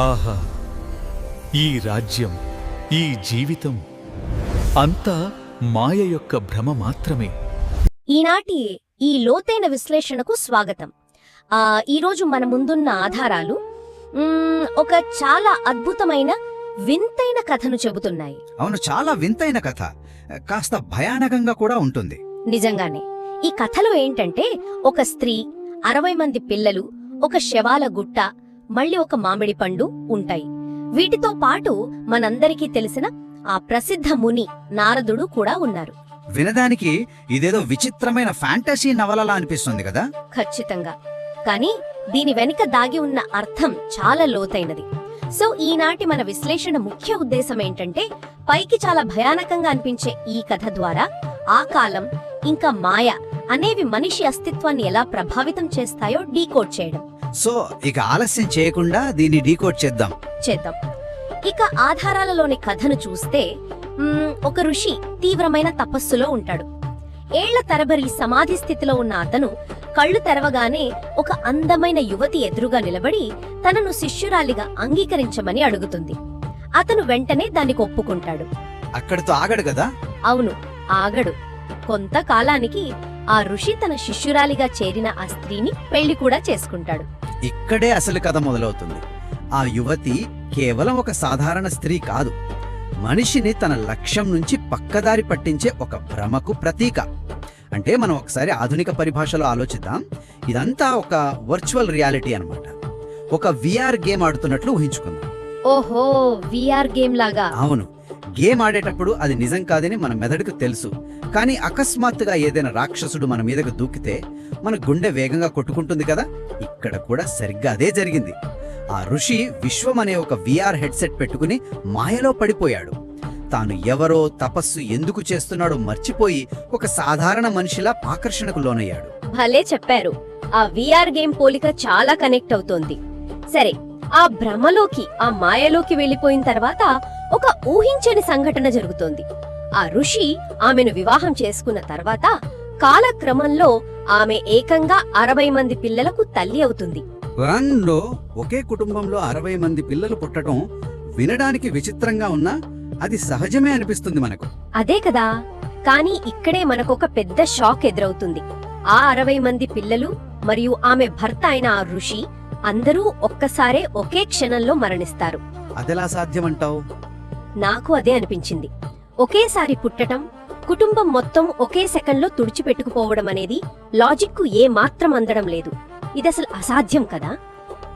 ఆహా! ఈ రాజ్యం, ఈ జీవితం అంతా మాయ యొక్క భ్రమ మాత్రమే. ఈనాటి ఈ లోతైన విశ్లేషణకు స్వాగతం. ఈరోజు మన ముందున్న ఆధారాలు ఒక చాలా అద్భుతమైన వింతైన కథను చెబుతున్నాయి. అవును, చాలా వింతైన కథ, కాస్త భయానకంగా కూడా ఉంటుంది. నిజంగానే ఈ కథలో ఏంటంటే, ఒక స్త్రీ, 60 మంది పిల్లలు, ఒక శవాల గుట్ట, మళ్ళీ ఒక మామిడి పండు ఉంటాయి. వీటితో పాటు మనందరికీ తెలిసిన ఆ ప్రసిద్ధ ముని నారదుడు కూడా ఉన్నారు. వినడానికి ఇదేదో విచిత్రమైన ఫ్యాంటసీ నవలలా అనిపిస్తుంది కదా? ఖచ్చితంగా. కానీ దీని వెనుక దాగి ఉన్న అర్థం చాలా లోతైనది. సో ఈనాటి మన విశ్లేషణ ముఖ్య ఉద్దేశం ఏంటంటే, పైకి చాలా భయానకంగా అనిపించే ఈ కథ ద్వారా ఆ కాలం ఇంకా మాయ అనేవి మనిషి అస్తిత్వాన్ని ఎలా ప్రభావితం చేస్తాయో డీకోడ్ చేయడం. సో ఇక ఆలస్యం చేయకుండా దీన్ని డీకోడ్ చేద్దాం. ఇక ఆధారాలలోని కథను చూస్తే, ఒక ఋషి తీవ్రమైన తపస్సులో ఉంటాడు. ఏళ్ల తరబడి సమాధి స్థితిలో ఉన్న అతను కళ్ళు తెరవగానే ఒక అందమైన యువతి ఎదురుగా నిలబడి తనను శిష్యురాలిగా అంగీకరించమని అడుగుతుంది. అతను వెంటనే దానికి ఒప్పుకుంటాడు. అక్కడితో ఆగడు కదా? అవును, ఆగడు. కొంతకాలానికి ఆ ఋషి తన శిష్యురాలిగా చేరిన ఆ స్త్రీని పెళ్లి కూడా చేసుకుంటాడు. ఇక్కడే అసలు కథ మొదలవుతుంది. ఆ యువతి కేవలం ఒక సాధారణ స్త్రీ కాదు, మనిషిని తన లక్ష్యం నుంచి పక్కదారి పట్టించే ఒక భ్రమకు ప్రతీక. అంటే మనం ఒకసారి ఆధునిక పరిభాషలో ఆలోచిద్దాం. ఇదంతా ఒక వర్చువల్ రియాలిటీ అన్నమాట. ఒక విఆర్ గేమ్ ఆడుతున్నట్లు ఊహించుకుందాం. ఓహో, విఆర్ గేమ్ లాగా. అవును, గేమ్ ఆడేటప్పుడు అది నిజం కాదని మన మెదడుకు తెలుసు. కానీ అకస్మాత్తుగా ఏదైనా రాక్షసుడు మన మీదకు దూకితే మన గుండె వేగంగా కొట్టుకుంటుంది కదా. ఇక్కడ కూడా సరిగ్గా అదే జరిగింది. ఆ ఋషి విశ్వం అనే ఒక విఆర్ హెడ్సెట్ పెట్టుకుని మాయలో పడిపోయాడు. తాను ఎవరో, తపస్సు ఎందుకు చేస్తున్నాడో మర్చిపోయి ఒక సాధారణ మనిషిలా ఆకర్షణకు లోనయ్యాడు. భలే చెప్పారు. ఆ విఆర్ గేమ్ పోలిక చాలా కనెక్ట్ అవుతోంది. సరే, ఆ భ్రమలోకి, ఆ మాయలోకి వెళ్లిపోయిన తర్వాత ఒక ఊహించని సంఘటన జరుగుతోంది. ఆ ఋషి ఆమెను వివాహం చేసుకున్న తర్వాత కాలక్రమంలో ఆమె ఏకంగా 60 మంది పిల్లలకు తల్లి అవుతుంది. వరంలో ఒకే కుటుంబంలో 60 మంది పిల్లలు పుట్టడం వినడానికి విచిత్రంగా ఉన్నా అది సహజమే అనిపిస్తుంది మనకు. అదే కదా. కానీ ఇక్కడే మనకొక పెద్ద షాక్ ఎదురవుతుంది. ఆ 60 మంది పిల్లలు మరియు ఆమె భర్త అయిన ఆ ఋషి అందరూ ఒక్కసారే ఒకే క్షణంలో మరణిస్తారు. అదెలా సాధ్యమంటావు? నాకు అదే అనిపించింది. ఒకేసారి పుట్టటం, కుటుంబం మొత్తం ఒకే సెకండ్లో తుడిచిపెట్టుకుపోవడం అనేది లాజిక్కు ఏ మాత్రం అందడం లేదు. ఇదసలు అసాధ్యం కదా.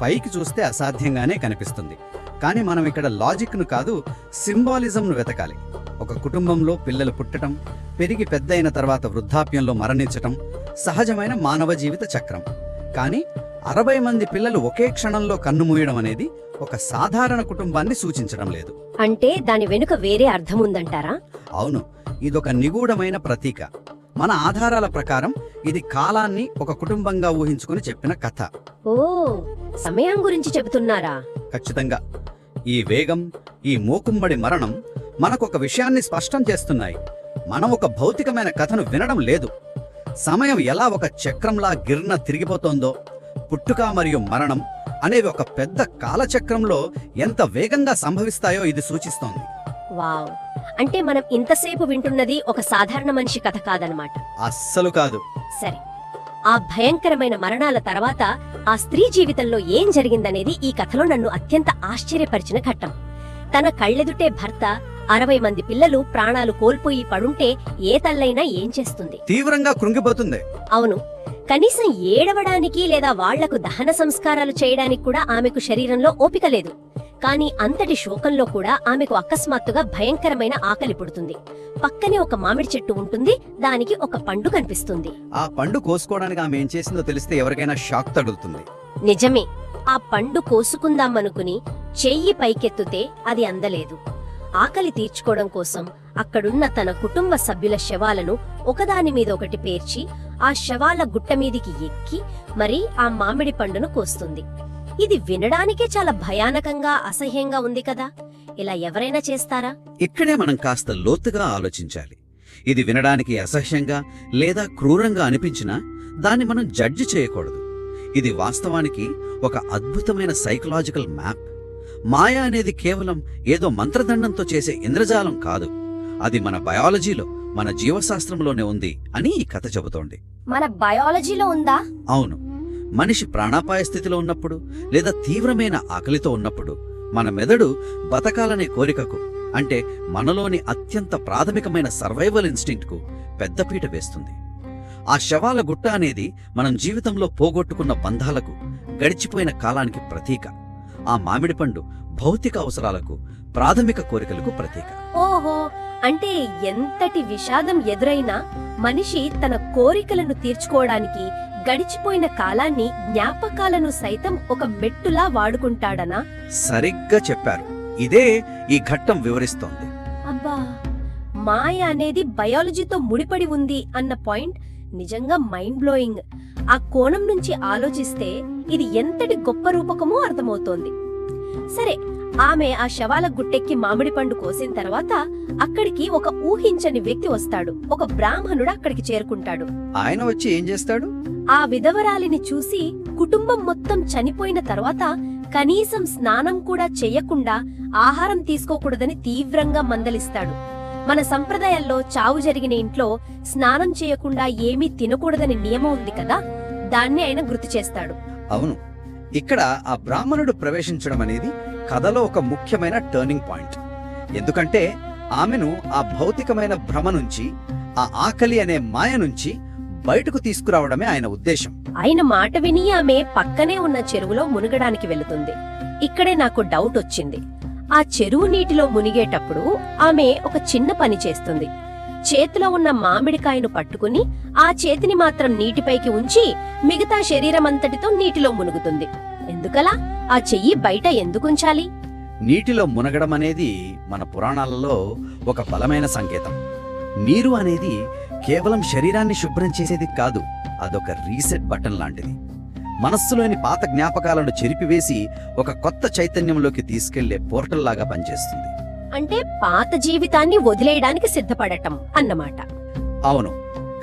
పైకి చూస్తే అసాధ్యంగానే కనిపిస్తుంది. కానీ మనం ఇక్కడ లాజిక్ను కాదు, సింబాలిజంను వెతకాలి. ఒక కుటుంబంలో పిల్లలు పుట్టడం, పెరిగి పెద్దయిన తర్వాత వృద్ధాప్యంలో మరణించటం సహజమైన మానవ జీవిత చక్రం. కానీ 60 మంది పిల్లలు ఒకే క్షణంలో కన్నుమూయడం అనేది ఒక సాధారణ కుటుంబాన్ని సూచించడం లేదు. అంటే దాని వెనుక వేరే అర్థముందంటారా? అవును, ఇదొక నిగూఢమైన ప్రతీక. మన ఆధారాల ప్రకారం ఇది కాలాన్ని ఒక కుటుంబంగా ఊహించుకుని చెప్పిన కథ. ఓ, సమయం గురించి చెబుతున్నారా? ఖచ్చితంగా. ఈ వేగం, ఈ మూకుమ్మడి మరణం మనకొక విషయాన్ని స్పష్టం చేస్తున్నాయి. మనం ఒక భౌతికమైన కథను వినడం లేదు. సమయం ఎలా ఒక చక్రంలా గిర్న తిరిగిపోతోందో, పుట్టుక మరియు మరణం అనేవి ఒక పెద్ద కాలచక్రంలో ఎంత వేగంగా సంభవిస్తాయో ఇది సూచిస్తోంది. వావ్, అంటే మనం ఇంతసేపు వింటున్నది ఒక సాధారణ మనిషి కథ కాదనమాట. అస్సలు కాదు. సరే, ఆ భయంకరమైన మరణాల తర్వాత ఆ స్త్రీ జీవితంలో ఏం జరిగిందనేది ఈ కథలో నన్ను అత్యంత ఆశ్చర్యపరిచిన ఘట్టం. తన కళ్ళెదుటే భర్త, 60 మంది పిల్లలు ప్రాణాలు కోల్పోయి పడుంటే ఏ తల్లైనా ఏం చేస్తుంది? తీవ్రంగా కృంగిపోతుంది. అవును, కనీసం ఏడవడానికి లేదా వాళ్లకు దహన సంస్కారాలు చేయడానికి కూడా ఆమెకు శరీరంలో ఓపిక లేదు. కానీ అంతటి శోకంలో కూడా ఆమెకు అకస్మాత్తుగా భయంకరమైన ఆకలి పుడుతుంది. పక్కనే ఒక మామిడి చెట్టు ఉంటుంది, దానికి ఒక పండు కనిపిస్తుంది. ఆ పండు కోసుకోవడానికి ఆమె ఏం చేసిందో తెలిస్తే ఎవరికైనా షాక్ తగులుతుంది. నిజమే. ఆ పండు కోసుకుందామనుకుని చెయ్యి పైకెత్తుతే అది అందలేదు. ఆకలి తీర్చుకోవడం కోసం అక్కడున్న తన కుటుంబ సభ్యుల శవాలను ఒకదాని మీద ఒకటి పేర్చి ఆ శవాల గుట్ట మీదికి ఎక్కి మరి ఆ మామిడి పండును కోస్తుంది. ఇది వినడానికే చాలా భయానకంగా, అసహ్యంగా ఉంది కదా. ఇలా ఎవరైనా చేస్తారా? ఇక్కడే మనం కాస్త లోతుగా ఆలోచించాలి. ఇది వినడానికి అసహ్యంగా లేదా క్రూరంగా అనిపించినా దాన్ని మనం జడ్జి చేయకూడదు. ఇది వాస్తవానికి ఒక అద్భుతమైన సైకలాజికల్ మ్యాప్. మాయ అనేది కేవలం ఏదో మంత్రదండంతో చేసే ఇంద్రజాలం కాదు. అది మన బయాలజీలో, మన జీవశాస్త్రంలోనే ఉంది అని ఈ కథ చెబుతోంది. మన బయాలజీలో ఉందా? అవును. మనిషి ప్రాణాపాయ స్థితిలో ఉన్నప్పుడు లేదా తీవ్రమైన ఆకలితో ఉన్నప్పుడు మన మెదడు బతకాలనే కోరికకు, అంటే మనలోని అత్యంత ప్రాథమికమైన సర్వైవల్ ఇన్స్టింక్ట్కు పెద్దపీట వేస్తుంది. ఆ శవాల గుట్ట అనేది మనం జీవితంలో పోగొట్టుకున్న బంధాలకు, గడిచిపోయిన కాలానికి ప్రతీక. ఆ మామిడి పండు భౌతిక అవసరాలకు, ప్రాథమిక కోరికలకు ప్రతీక. ఓహో, అంటే ఎంతటి విషాదం ఎదురైనా మనిషి తన కోరికలను తీర్చుకోవడానికి గడిచిపోయిన కాలాన్ని, జ్ఞాపకాలను సైతం ఒక మెట్టులా వాడుకుంటాడనా? సరిగ్గా చెప్పారు. ఇదే ఈ ఘట్టం వివరిస్తోంది. అబ్బా, మాయ అనేది బయాలజీతో ముడిపడి ఉంది అన్న పాయింట్ నిజంగా మైండ్ బ్లోయింగ్. ఆ కోణం నుంచి ఆలోచిస్తే ఇది ఎంతటి గొప్ప రూపకమో అర్థమవుతోంది. సరే, ఆమె ఆ శవాల గుట్టెక్కి మామిడి పండు కోసిన తర్వాత అక్కడికి ఒక ఊహించని వ్యక్తి వస్తాడు. ఒక బ్రాహ్మణుడు అక్కడికి చేరుకుంటాడు. ఆయన వచ్చి ఏం చేస్తాడు? ఆ విధవరాలిని చూసి కుటుంబం మొత్తం చనిపోయిన తర్వాత కనీసం స్నానం కూడా చెయ్యకుండా ఆహారం తీసుకోకూడదని తీవ్రంగా మందలిస్తాడు. మన సంప్రదాయాల్లో చావు జరిగిన ఇంట్లో స్నానం చేయకుండా ఏమీ తినకూడదని నియమం ఉంది కదా, దాన్ని ఆయన గుర్తు చేస్తాడు. అవును, ఇక్కడ ఆ బ్రాహ్మణుడు ప్రవేశించడం అనేది కథలో ఒక ముఖ్యమైన టర్నింగ్ పాయింట్. ఎందుకంటే ఆమెను ఆ భౌతికమైన భ్రమ నుంచి, ఆ ఆకలి అనే మాయ నుంచి బయటకు తీసుకురావడమే ఆయన ఉద్దేశం. ఆయన మాట విని ఆమె పక్కనే ఉన్న చెరువులో మునగడానికి వెళుతుంది. ఇక్కడే నాకు డౌట్ వచ్చింది. ఆ చెరువు నీటిలో మునిగేటప్పుడు ఆమె ఒక చిన్న పని చేస్తుంది. చేతిలో ఉన్న మామిడికాయను పట్టుకుని ఆ చేతిని మాత్రం నీటిపైకి ఉంచి మిగతా శరీరమంతటితో నీటిలో మునుగుతుంది. ఎందుకలా? ఆ చెయ్యి బయట ఎందుకుంచాలి? నీటిలో మునగడం అనేది మన పురాణాలలో ఒక బలమైన సంకేతం. నీరు అనేది కేవలం శరీరాన్ని శుభ్రం చేసేది కాదు, అదొక రీసెట్ బటన్ లాంటిది. మనస్సులోని పాత జ్ఞాపకాలను చెరిపివేసి ఒక కొత్త చైతన్యంలోకి తీసుకెళ్లే పోర్టల్ లాగా పనిచేస్తుంది. అంటే పాత జీవితాన్ని వదిలేయడానికి సిద్ధపడటం అన్నమాట. అవును,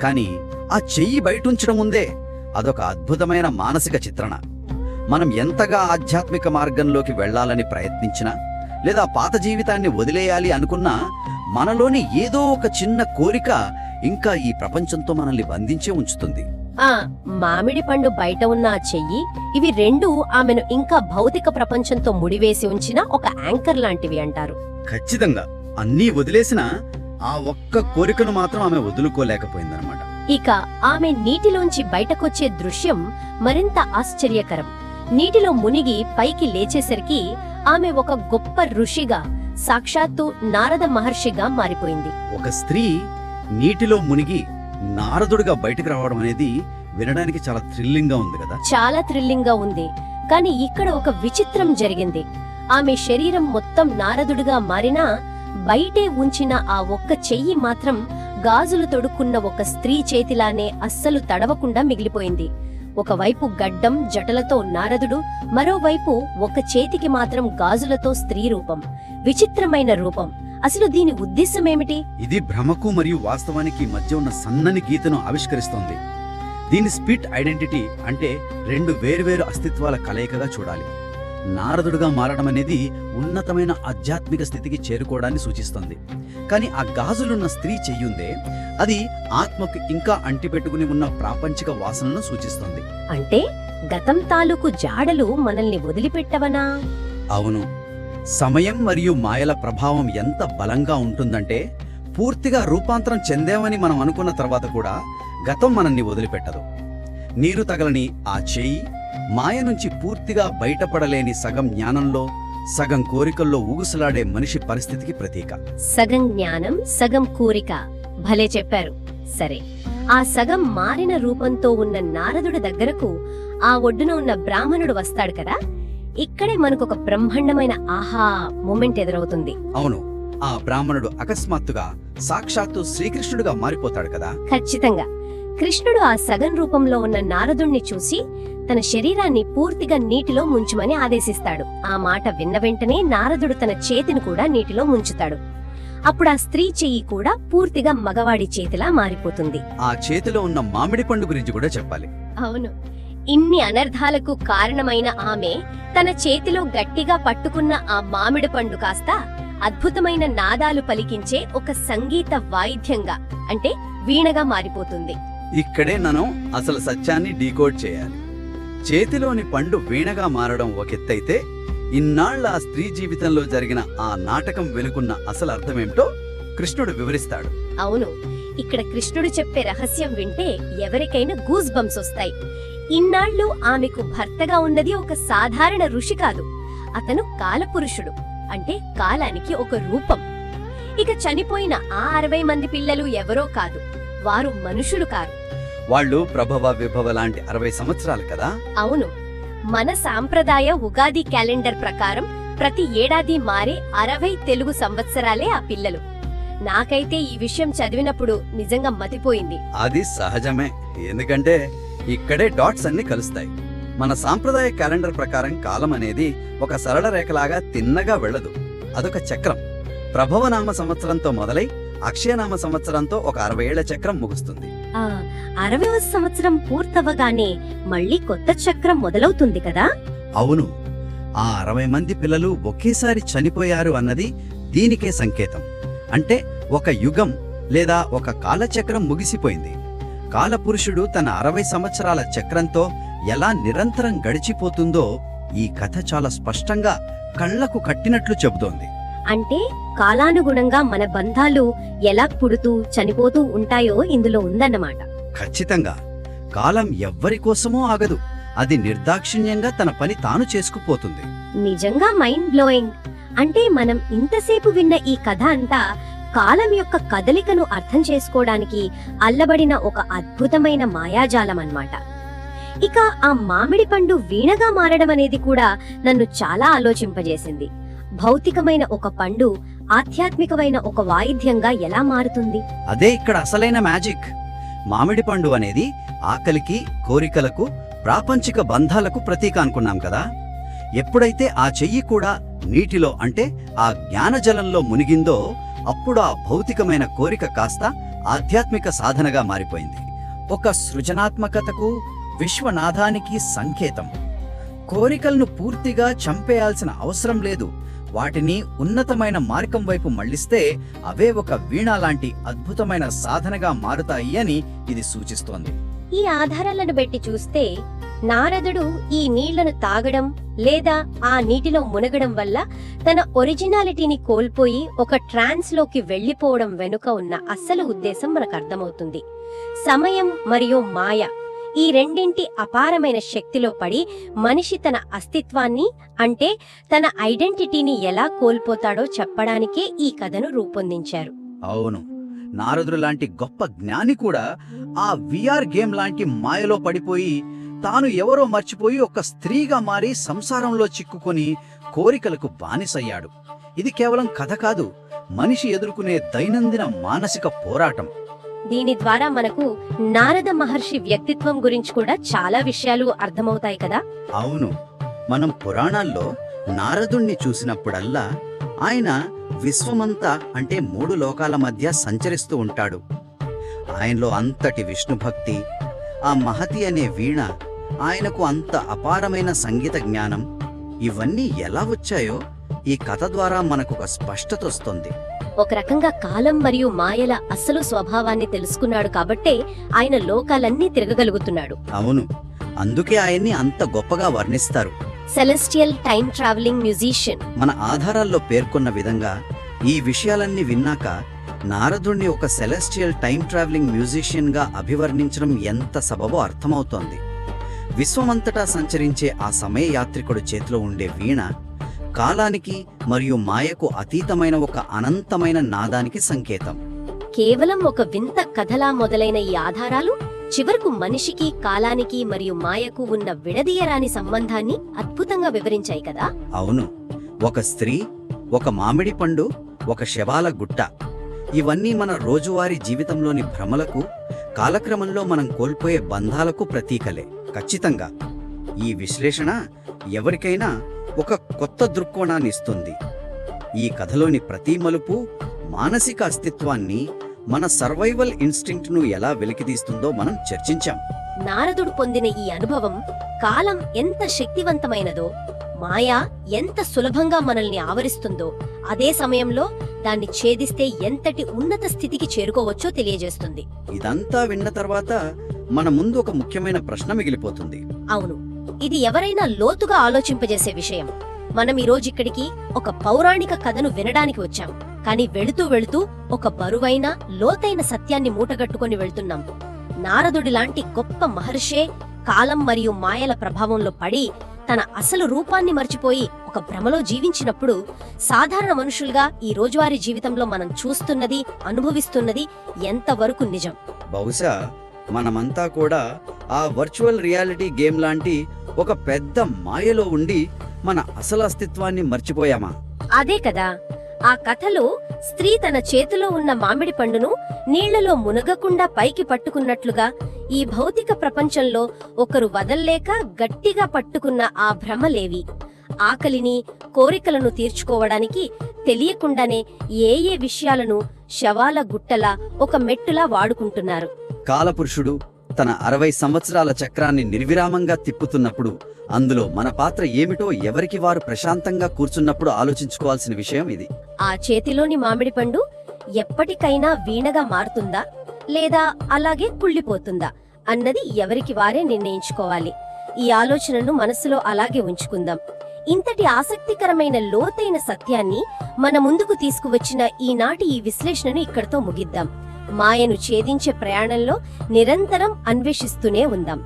కానీ ఆ చెయ్యి బయటుంచడం ఉందే, అదొక అద్భుతమైన మానసిక చిత్రణ. మనం ఎంతగా ఆధ్యాత్మిక మార్గంలోకి వెళ్లాలని ప్రయత్నించినా లేదా పాత జీవితాన్ని వదిలేయాలి అనుకున్నా మనలోని ఏదో ఒక చిన్న కోరిక ఇంకా ఈ ప్రపంచంతో మనల్ని బంధించే ఉంచుతుంది. ఆ మామిడి పండు బయట ఉన్న ఆ చెయ్యి, ఇవి రెండు ఆమెను ఇంకా భౌతిక ప్రపంచంతో ముడివేసి ఉంచిన ఒక యాంకర్ లాంటివి అంటారు. ఖచ్చితంగా అన్నీ వదిలేసినా ఆ ఒక్క కోరికను మాత్రం ఆమె వదులుకోలేకపోయిందన్నమాట. ఇక ఆమె నీటిలోంచి బయటకొచ్చే దృశ్యం మరింత ఆశ్చర్యకరం. నీటిలో మునిగి పైకి లేచేసరికి ఆమె ఒక గొప్ప ఋషిగా, సాక్షాత్తు నారద మహర్షిగా మారిపోయింది. ఒక స్త్రీ నీటిలో మునిగి నారదుడిగా బయటకు రావడం అనేది వినడానికి చాలా థ్రిల్లింగ్ గా ఉంది కదా. చాలా థ్రిల్లింగ్ గా ఉంది. కానీ ఇక్కడ ఒక విచిత్రం జరిగింది. ఆమె శరీరం మొత్తం నారదుడిగా మారినా బయటే ఉంచిన ఆ ఒక్క చెయ్యి మాత్రం గాజులు తొడుక్కున్న ఒక స్త్రీ చేతిలానే అస్సలు తడవకుండా మిగిలిపోయింది. ఒకవైపు గడ్డం జటలతో నారదుడు, మరోవైపు ఒక చేతికి మాత్రం గాజులతో స్త్రీ రూపం. విచిత్రమైన రూపం. అసలు దీని ఉద్దేశమేమిటి? ఇది భ్రమకు మరియు వాస్తవానికి మధ్య ఉన్న సన్నని గీతను ఆవిష్కరిస్తోంది. దీని స్పిట్ ఐడెంటిటీ, అంటే రెండు వేర్వేరు అస్తిత్వాల కలయికగా చూడాలి. నారదుడుగా మారడం అనేది ఉన్నతమైన ఆధ్యాత్మిక స్థితికి చేరుకోవడాన్ని సూచిస్తుంది. కానీ ఆ గాజులున్న స్త్రీ చెయ్యుందే, అది ఆత్మకు ఇంకా అంటిపెట్టుకుని ఉన్న ప్రాపంచిక వాసనను సూచిస్తుంది. అంటే గతం తాలూకు జాడలు మనల్ని వదిలిపెట్టవనా? అవును. సమయం మరియు మాయల ప్రభావం ఎంత బలంగా ఉంటుందంటే, పూర్తిగా రూపాంతరం చెందేమని మనం అనుకున్న తర్వాత కూడా గతం మనల్ని వదిలిపెట్టదు. నీరు తగలని ఆ చేయి మాయ నుంచి పూర్తిగా బయటపడలేని సగం జ్ఞానంలో, సగం కోరికల్లో ఊగుసలాడే మనిషి పరిస్థితికి ప్రతీక. సగం జ్ఞానం, సగం కోరిక. భలే చెప్పారు. సరే, ఆ సగం మారిన రూపంతో ఉన్న నారదుడి దగ్గరకు ఆ ఒడ్డున ఉన్న బ్రాహ్మణుడు వస్తాడు కదా. ఇక్కడే మనకొక బ్రహ్మాండమైన ఆహా మూమెంట్ ఎదురవుతుంది. అవును, ఆ బ్రాహ్మణుడు అకస్మాత్తుగా సాక్షాత్తు శ్రీకృష్ణుడిగా మారిపోతాడు కదా. ఖచ్చితంగా. కృష్ణుడు ఆ సగం రూపంలో ఉన్న నారదుణ్ణి చూసి తన శరీరాన్ని పూర్తిగా నీటిలో ముంచుమని ఆదేశిస్తాడు. ఆ మాట విన్న వెంటనే నారదుడు తన చేతిని కూడా నీటిలో ముంచుతాడు. అప్పుడు ఆ స్త్రీ చెయ్యి కూడా పూర్తిగా మగవాడి చేతిలా మారిపోతుంది. ఆ చేతిలో ఉన్న మామిడి పండు గురించి కూడా చెప్పాలి. అవును, ఇన్ని అనర్థాలకు కారణమైన ఆమె తన చేతిలో గట్టిగా పట్టుకున్న ఆ మామిడి పండు కాస్త అద్భుతమైన నాదాలు పలికించే ఒక సంగీత వాయిద్యంగా అంటే వీణగా మారిపోతుంది. ఇక్కడే మనం అసలు సత్యాన్ని డీకోడ్ చేయాలి. చేతిలోని పండు వీణగా మారడం ఒకెత్తైతే, ఇన్నాళ్ల ఆ స్త్రీ జీవితంలో జరిగిన ఆ నాటకం వెనుకున్న అసలు అర్థమేమిటో కృష్ణుడు వివరిస్తాడు. అవును, ఇక్కడ కృష్ణుడు చెప్పే రహస్యం వింటే ఎవరికైనా గూస్ బంప్స్ వస్తాయి. ఇన్నాళ్లు ఆమెకు భర్తగా ఉన్నది ఒక సాధారణ ఋషి కాదు, అతను కాలపురుషుడు, అంటే కాలానికి ఒక రూపం. ఇక చనిపోయిన ఆ 60 మంది పిల్లలు ఎవరో కాదు, వారు మనుషులు కారు. వాళ్ళు ప్రభవ విభవ లాంటి 60 సంవత్సరాలు కదా. అవును, మన సాంప్రదాయ ఉగాది క్యాలెండర్ ప్రకారం ప్రతి ఏడాది మారే 60 తెలుగు సంవత్సరాలే ఆ పిల్లలు. నాకైతే ఈ విషయం చదివినప్పుడు నిజంగా మతిపోయింది. అది సహజమే, ఎందుకంటే ఇక్కడే డాట్స్ అన్ని కలుస్తాయి. మన సాంప్రదాయ క్యాలెండర్ ప్రకారం కాలం అనేది ఒక సరళ రేఖలాగా తిన్నగా వెళ్ళదు, అదొక చక్రం. ప్రభవనామ సంవత్సరంతో మొదలై అక్షయనామ సంవత్సరంతో ఒక 60 ఏళ్ల చక్రం ముగుస్తుంది. 60వ సంవత్సరం పూర్తవగానే మళ్ళీ కొత్త చక్రం మొదలవుతుంది కదా. అవును, ఆ 60 మంది పిల్లలు ఒకేసారి చనిపోయారు అన్నది దీనికే సంకేతం. అంటే ఒక యుగం లేదా ఒక కాలచక్రం ముగిసిపోయింది. కాలపురుషుడు తన 60 సంవత్సరాల చక్రంతో ఎలా నిరంతరం గడిచిపోతుందో ఈ కథ చాలా స్పష్టంగా కళ్లకు కట్టినట్లు చెబుతోంది. అంటే కాలానుగుణంగా మన బంధాలు ఎలా పుడుతూ చనిపోతూ ఉంటాయో ఇందులో ఉందన్నమాట. ఖచ్చితంగా కాలం ఎవ్వరి కోసమో ఆగదు, అది నిర్దాక్షిణ్యంగా తన పని తాను చేసుకుపోతుంది. నిజంగా మైండ్ బ్లోయింగ్. అంటే మనం ఇంతసేపు విన్న ఈ కథ అంతా కాలం యొక్క కదలికను అర్థం చేసుకోవడానికి అల్లబడిన ఒక అద్భుతమైన మాయాజాలం అన్నమాట. ఇక ఆ మామిడి పండు వీణగా మారడం అనేది కూడా నన్ను చాలా ఆలోచింపజేసింది. భౌతికమైన ఒక పండు ఆధ్యాత్మికమైన ఒక వాయిద్యంగా ఎలా మారుతుంది? అదే ఇక్కడ అసలైన మ్యాజిక్. మామిడి పండు అనేది ఆకలికి, కోరికలకు, ప్రాపంచిక బంధాలకు ప్రతీక అనుకున్నాం కదా. ఎప్పుడైతే ఆ చెయ్యి కూడా నీటిలో అంటే ఆ జ్ఞానజలంలో మునిగిందో అప్పుడు ఆ భౌతికమైన కోరిక కాస్త ఆధ్యాత్మిక సాధనగా మారిపోయింది. ఒక సృజనాత్మకతకు, విశ్వనాథానికి సంకేతం. కోరికలను పూర్తిగా చంపేయాల్సిన అవసరం లేదు, వాటిని ఉన్నతమైన మార్గం వైపు మళ్లిస్తే అవే ఒక వీణ లాంటి అద్భుతమైన సాధనగా మారుతాయి అని ఇది సూచిస్తోంది. ఈ ఆధారాలను బట్టి చూస్తే నారదుడు ఈ నీళ్లను తాగడం లేదా ఆ నీటిలో మునగడం వల్ల తన ఒరిజినాలిటీని కోల్పోయి ఒక ట్రాన్స్ లోకి వెళ్లిపోవడం వెనుక ఉన్న అసలు ఉద్దేశం మనకు అర్థమవుతుంది. సమయం మరియు మాయ ఈ రెండింటి అపారమైన శక్తిలో పడి మనిషి తన అస్తిత్వాన్ని అంటే తన ఐడెంటిటీని ఎలా కోల్పోతాడో చెప్పడానికే ఈ కథను రూపొందించారు. అవును, నారదుడు లాంటి గొప్ప జ్ఞాని కూడా ఆ విఆర్ గేమ్ లాంటి మాయలో పడిపోయి తాను ఎవరో మర్చిపోయి ఒక స్త్రీగా మారి సంసారంలో చిక్కుకొని కోరికలకు బానిసయ్యాడు. ఇది కేవలం కథ కాదు, మనిషి ఎదుర్కొనే దైనందిన మానసిక పోరాటం. దీని ద్వారా మనకు నారద మహర్షి వ్యక్తిత్వం గురించి కూడా చాలా విషయాలు అర్థమవుతాయి కదా. అవును, మనం పురాణాల్లో నారదుణ్ణి చూసినప్పుడల్లా ఆయన విశ్వమంతా అంటే 3 లోకాల మధ్య సంచరిస్తూ ఉంటాడు. ఆయనలో అంతటి విష్ణుభక్తి, ఆ మహతి అనే వీణ, ఆయనకు అంత అపారమైన సంగీత జ్ఞానం, ఇవన్నీ ఎలా వచ్చాయో ఈ కథ ద్వారా మనకు ఒక స్పష్టత వస్తుంది. ఒక రకంగా కాలం మరియు మాయల అసలు స్వభావాన్ని తెలుసుకున్నాడు కాబట్టే ఆయన లోకాలన్నీ తిరగగలుగుతున్నాడు. అవును, అందుకే ఆయన్ని అంత గొప్పగా వర్ణిస్తారు. Celestial time travelling musician. మన ఆధారాల్లో పేర్కొన్న విధంగా ఈ విషయాలన్నీ విన్నాక నారదుణ్ణి ఒక సెలెస్టియల్ టైం ట్రావెలింగ్ మ్యూజిషియన్ గా అభివర్ణించడం ఎంత సబబో అర్థమవుతోంది. విశ్వమంతటా సంచరించే ఆ సమయ యాత్రికుడు చేతిలో ఉండే వీణ కాలానికి మరియు మాయకు అతీతమైన ఒక అనంతమైన నాదానికి సంకేతం. కేవలం ఒక వింత కథలా మొదలైన ఈ ఆధారాలు చివరకు మనిషికి, కాలానికి మరియు మాయకు ఉన్న విడదీయరాని సంబంధాన్ని అద్భుతంగా వివరించాయి కదా. అవును, ఒక స్త్రీ, ఒక మామిడి పండు, ఒక శవాల గుట్ట, ఇవన్నీ మన రోజువారీ జీవితంలోని భ్రమలకు, కాలక్రమంలో మనం కోల్పోయే బంధాలకు ప్రతీకలే. ఖచ్చితంగా ఈ విశ్లేషణ ఎవరికైనా ఒక కొత్త దృక్కోణాన్ని ఇస్తుంది. ఈ కథలోని ప్రతి మలుపు మానసిక అస్తిత్వాన్ని, మన సర్వైవల్ ఇన్స్టింక్ట్ను ఎలా వెలికితీస్తుందో మనం చర్చించాం. నారదుడు పొందిన ఈ అనుభవం కాలం ఎంత శక్తివంతమైనదో, మాయ ఎంత సులభంగా మనల్ని ఆవరిస్తుందో, అదే సమయంలో దాన్ని ఛేదిస్తే ఎంతటి ఉన్నత స్థితికి చేరుకోవచ్చో తెలియజేస్తుంది. ఇదంతా విన్న తర్వాత మన ముందు ఒక ముఖ్యమైన ప్రశ్న మిగిలిపోతుంది. అవును, ఇది ఎవరైనా లోతుగా ఆలోచింపజేసే విషయం. మనం ఈరోజు ఇక్కడికి ఒక పౌరాణిక కథను వినడానికి వచ్చాం, కానీ వెళుతూ వెళుతూ ఒక బరువైన లోతైన సత్యాన్ని మూటగట్టుకొని వెళ్తున్నాం. నారదుడి లాంటి గొప్ప మహర్షే కాలం మరియు మాయల ప్రభావంలో పడి తన అసలు రూపాన్ని మర్చిపోయి ఒక భ్రమలో జీవించినప్పుడు, సాధారణ మనుషులుగా ఈ రోజువారీ జీవితంలో మనం చూస్తున్నది, అనుభవిస్తున్నది ఎంతవరకు నిజం? బహుశా మనమంతా కూడా ఆ వర్చువల్ రియాలిటీ గేమ్ లాంటి ఒక పెద్ద మాయలో ఉండి మన అసలు అస్తిత్వాన్ని మర్చిపోయామా? అదే కదా, ఆ కథలో స్త్రీ తన చేతిలో ఉన్న మామిడి పండును నీళ్లలో మునగకుండా పైకి పట్టుకున్నట్లుగా ఈ భౌతిక ప్రపంచంలో ఒకరు వదల్లేక గట్టిగా పట్టుకున్న ఆ భ్రమలేవి, ఆకలిని, కోరికలను తీర్చుకోవడానికి తెలియకుండానే ఏ విషయాలను శవాల గుట్టలా ఒక మెట్టులా వాడుకుంటున్నారు. కాలపురుషుడు తన 60 సంవత్సరాల చక్రాన్ని నిర్విరామంగా తిప్పుతున్నప్పుడు అందులో మన పాత్ర ఏమిటో ఎవరికి వారు ప్రశాంతంగా కూర్చున్నప్పుడు ఆలోచించుకోవాల్సిన విషయం ఇది. ఆ చేతిలోని మామిడి పండు ఎప్పటికైనా వీణగా మారుతుందా లేదా అలాగే కుళ్ళిపోతుందా అన్నది ఎవరికి వారే నిర్ణయించుకోవాలి. ఈ ఆలోచనను మనసులో అలాగే ఉంచుకుందాం. ఇంతటి ఆసక్తికరమైన లోతైన సత్యాన్ని మన ముందుకు తీసుకువచ్చిన ఈనాటి ఈ విశ్లేషణను ఇక్కడితో ముగిద్దాం. మాయను ఛేదించే ప్రయాణంలో నిరంతరం అన్వేషిస్తూనే ఉందాం.